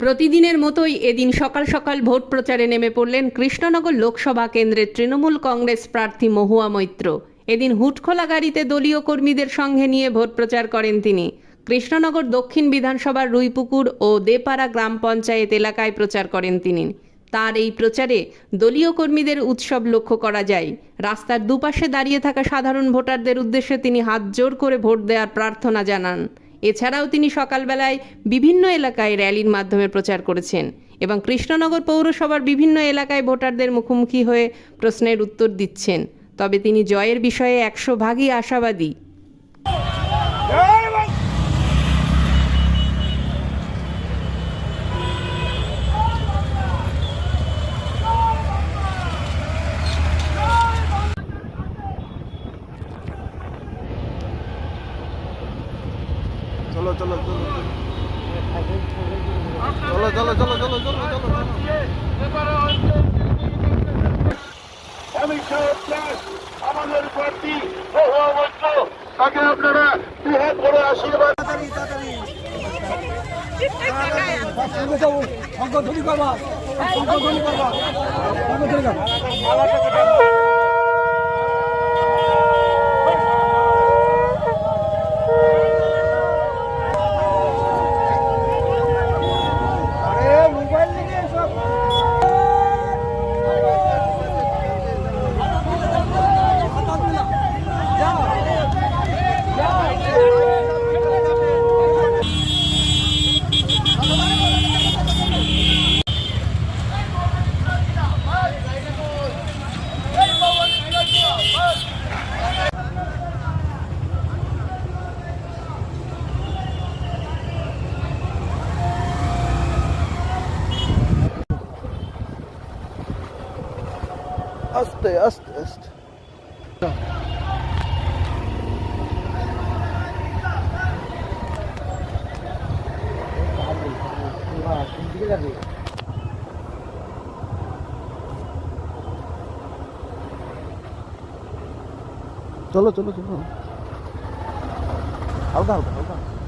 প্রতিদিনের মতোই এদিন সকাল সকাল ভোট প্রচারে নেমে পড়লেন কৃষ্ণনগর লোকসভা কেন্দ্রের তৃণমূল কংগ্রেস প্রার্থী মহুয়া মৈত্র। এদিন হুটখোলা গাড়িতে দলীয় কর্মীদের সঙ্গে নিয়ে ভোট প্রচার করেন তিনি। কৃষ্ণনগর দক্ষিণ বিধানসভার রুইপুকুর ও দেপাড়া গ্রাম পঞ্চায়েত এলাকায় প্রচার করেন তিনি। তার এই প্রচারে দলীয় কর্মীদের উৎসব লক্ষ্য করা যায়। রাস্তার দুপাশে দাঁড়িয়ে থাকা সাধারণ ভোটারদের উদ্দেশ্যে তিনি হাত জোড় করে ভোট দেওয়ার প্রার্থনা জানান। এছাড়াও তিনি সকালবেলায় বিভিন্ন এলাকায় র্যালির মাধ্যমে প্রচার করেছেন এবং কৃষ্ণনগর পৌরসভার বিভিন্ন এলাকায় ভোটারদের মুখোমুখি হয়ে প্রশ্নের উত্তর দিচ্ছেন। তবে তিনি জয়ের বিষয়ে 100% আশাবাদী। চলো চলো চলো চলো চলো চলো চলো চলো চলো আমাদের প্রার্থী মহুয়া মৈত্র, তাকে আপনারা দুহাত ভরে আশীর্বাদ। আস্তে আস্তে আস্তে চলো চলো চলো হালকা হালকা হালকা